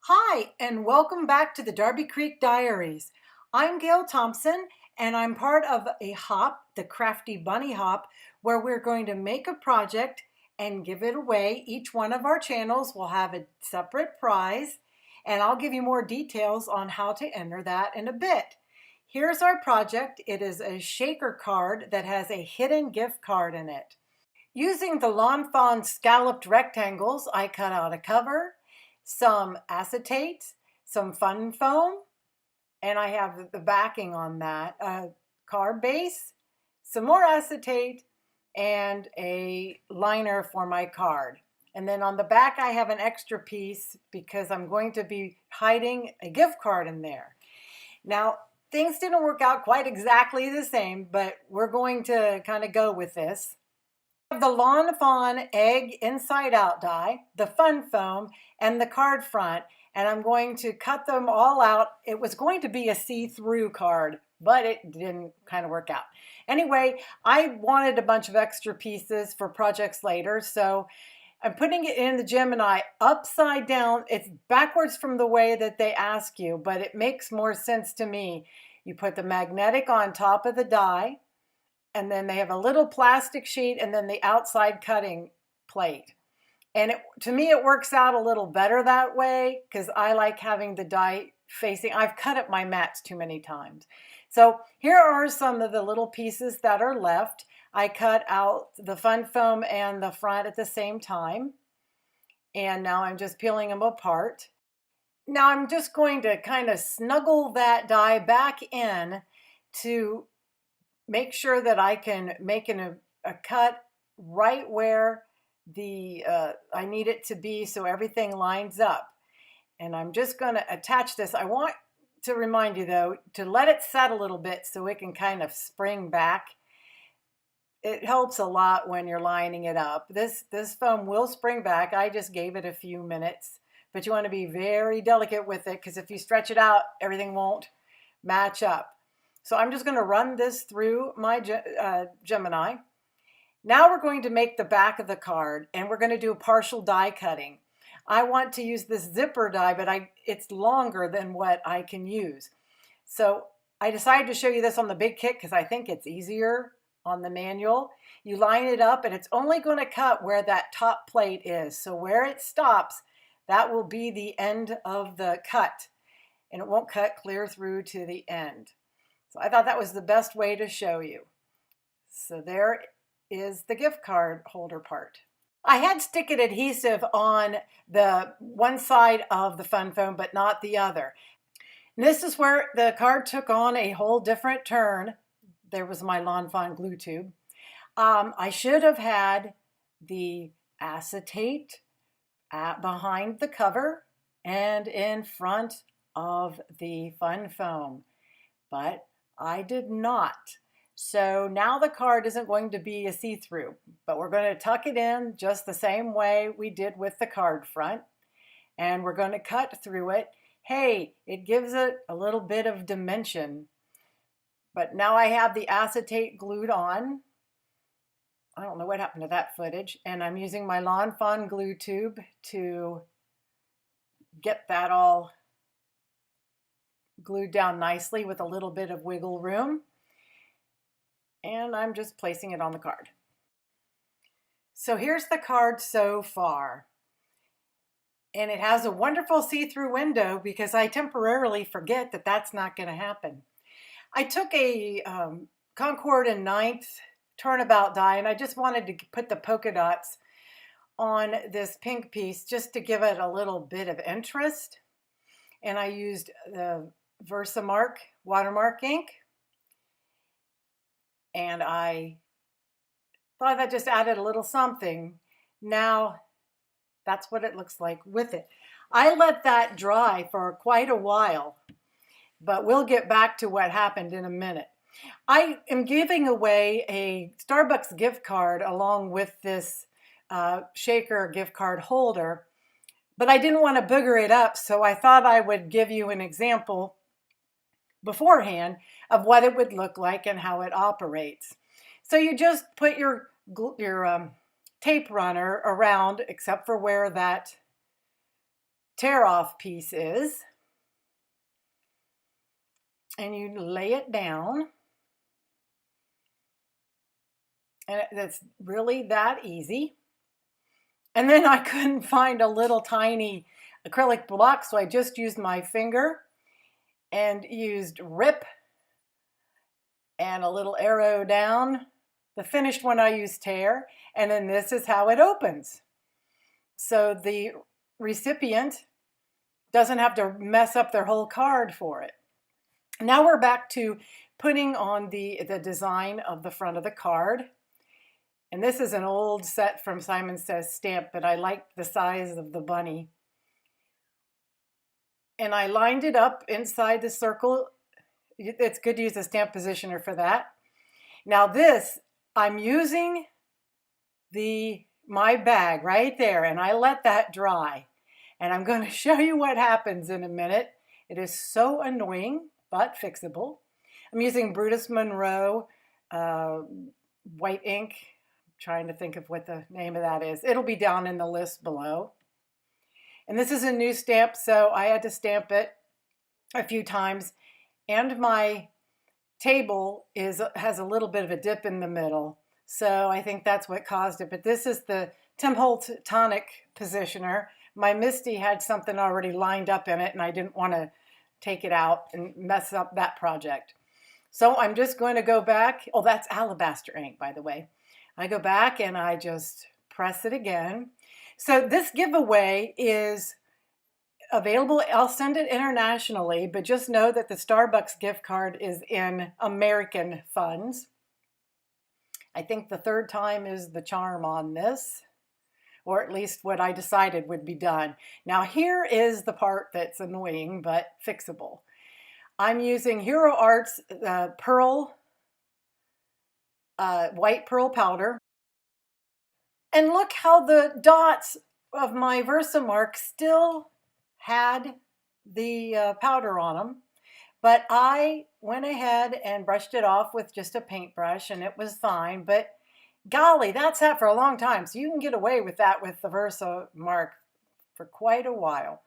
Hi, and welcome back to the Darby Creek Diaries. I'm Gale Thompson, and I'm part of a hop, the Crafty Bunny Hop, where we're going to make a project and give it away. Each one of our channels will have a separate prize, and I'll give you more details on how to enter that in a bit. Here's our project. It is a shaker card that has a hidden gift card in it. Using the Fawn scalloped rectangles, I cut out a cover, some acetate, some fun foam, and I have the backing on that, card base, some more acetate, and a liner for my card. And then on the back I have an extra piece because I'm going to be hiding a gift card in there. Now, things didn't work out quite exactly the same, but we're going to kind of go with this. The Lawn Fawn egg inside out die, the fun foam, and the card front, and I'm going to cut them all out. It was going to be a see-through card, but it didn't kind of work out. Anyway, I wanted a bunch of extra pieces for projects later, so I'm putting it in the Gemini upside down. It's backwards from the way that they ask you, but it makes more sense to me. You put the magnetic on top of the die, and then they have a little plastic sheet and then the outside cutting plate. And to me, it works out a little better that way because I like having the die facing. I've cut up my mats too many times. So here are some of the little pieces that are left. I cut out the fun foam and the front at the same time. And now I'm just peeling them apart. Now I'm just going to kind of snuggle that die back in to make sure that I can make a cut right where I need it to be so everything lines up. And I'm just going to attach this. I want to remind you though to let it set a little bit so it can kind of spring back. It helps a lot when you're lining it up. This foam will spring back. I just gave it a few minutes, but you want to be very delicate with it because if you stretch it out, everything won't match up. So I'm just going to run this through my Gemini. Now we're going to make the back of the card and we're going to do partial die cutting. I want to use this zipper die, but it's longer than what I can use. So I decided to show you this on the big kit because I think it's easier on the manual. You line it up and it's only going to cut where that top plate is. So where it stops, that will be the end of the cut and it won't cut clear through to the end. So I thought that was the best way to show you. So there is the gift card holder part. I had stick-it adhesive on the one side of the fun foam, but not the other. And this is where the card took on a whole different turn. There was my Lawn Fawn glue tube. I should have had the acetate behind the cover and in front of the fun foam, but I did not. So now the card isn't going to be a see-through, but we're going to tuck it in just the same way we did with the card front. And we're going to cut through it. Hey, it gives it a little bit of dimension. But now I have the acetate glued on. I don't know what happened to that footage. And I'm using my Lawn Fawn glue tube to get that all glued down nicely with a little bit of wiggle room. And I'm just placing it on the card. So here's the card so far. And it has a wonderful see-through window because I temporarily forget that that's not going to happen. I took a Concord and 9th turnabout die and I just wanted to put the polka dots on this pink piece just to give it a little bit of interest. And I used the VersaFine watermark ink. And I thought that just added a little something. Now that's what it looks like with it. I let that dry for quite a while, but we'll get back to what happened in a minute. I am giving away a Starbucks gift card along with this shaker gift card holder, but I didn't want to booger it up, so I thought I would give you an example beforehand of what it would look like and how it operates. So you just put your tape runner around, except for where that tear off piece is. And you lay it down. And it's really that easy. And then I couldn't find a little tiny acrylic block, so I just used my finger and used rip and a little arrow down. The finished one I used tear, and then this is how it opens. So the recipient doesn't have to mess up their whole card for it. Now we're back to putting on the design of the front of the card. And this is an old set from Simon Says Stamp, but I liked the size of the bunny. And I lined it up inside the circle. It's good to use a stamp positioner for that. Now this, I'm using my bag right there, and I let that dry. And I'm going to show you what happens in a minute. It is so annoying, but fixable. I'm using Brutus Monroe white ink. Trying to think of what the name of that is. It'll be down in the list below. And this is a new stamp, so I had to stamp it a few times. And my table has a little bit of a dip in the middle, so I think that's what caused it. But this is the Tim Holtz tonic positioner. My Misty had something already lined up in it, and I didn't want to take it out and mess up that project. So I'm just going to go back. Oh, that's alabaster ink, by the way. I go back and I just press it again. So this giveaway is available. I'll send it internationally, but just know that the Starbucks gift card is in American funds. I think the third time is the charm on this, or at least what I decided would be done. Now here is the part that's annoying but fixable. I'm using Hero Arts pearl white pearl powder. And look how the dots of my Versamark still had the powder on them. But I went ahead and brushed it off with just a paintbrush, and it was fine. But golly, that's sat for a long time. So you can get away with that with the Versamark for quite a while.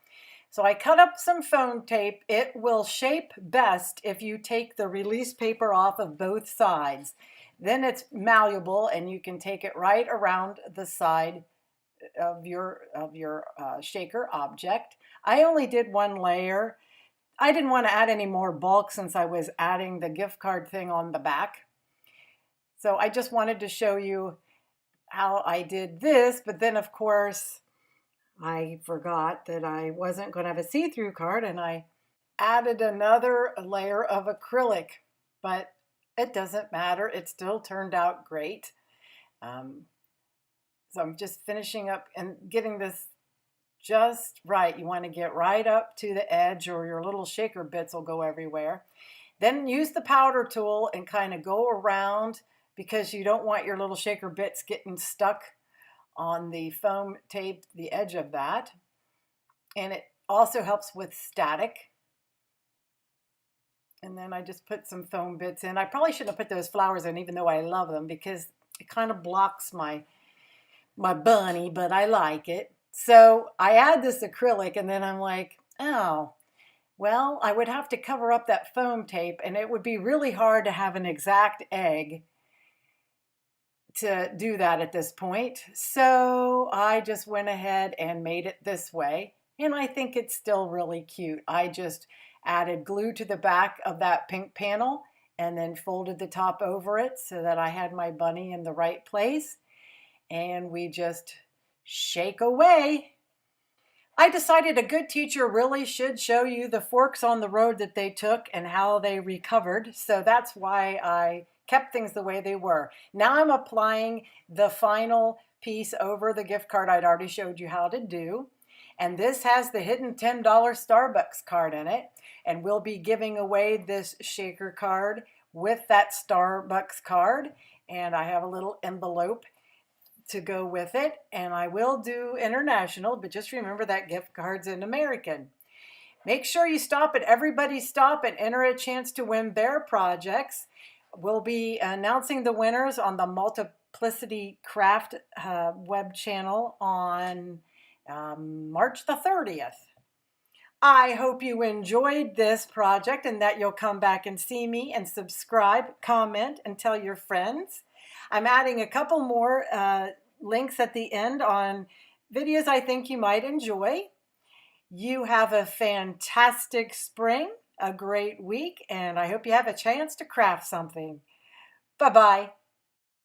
So I cut up some foam tape. It will shape best if you take the release paper off of both sides. Then it's malleable, and you can take it right around the side of your shaker object. I only did one layer. I didn't want to add any more bulk since I was adding the gift card thing on the back. So I just wanted to show you how I did this, but then of course I forgot that I wasn't going to have a see-through card, and I added another layer of acrylic, but it doesn't matter. It still turned out great. So I'm just finishing up and getting this just right. You want to get right up to the edge, or your little shaker bits will go everywhere. Then use the powder tool and kind of go around, because you don't want your little shaker bits getting stuck on the foam tape, the edge of that. And it also helps with static. And then I just put some foam bits in. I probably shouldn't have put those flowers in, even though I love them, because it kind of blocks my bunny, but I like it. So I add this acrylic, and then I'm like, oh, well, I would have to cover up that foam tape, and it would be really hard to have an exact egg to do that at this point. So I just went ahead and made it this way, and I think it's still really cute. I just added glue to the back of that pink panel and then folded the top over it so that I had my bunny in the right place, and we just shake away. I decided a good teacher really should show you the forks on the road that they took and how they recovered, so that's why I kept things the way they were. Now I'm applying the final piece over the gift card I'd already showed you how to do. And this has the hidden $10 Starbucks card in it. And we'll be giving away this shaker card with that Starbucks card. And I have a little envelope to go with it. And I will do international, but just remember that gift card's in American. Make sure you stop at Everybody Stop and enter a chance to win their projects. We'll be announcing the winners on the Multiplicity Craft web channel on March the 30th. I hope you enjoyed this project and that you'll come back and see me and subscribe, comment, and tell your friends. I'm adding a couple more links at the end on videos I think you might enjoy. You have a fantastic spring, a great week, and I hope you have a chance to craft something. Bye-bye.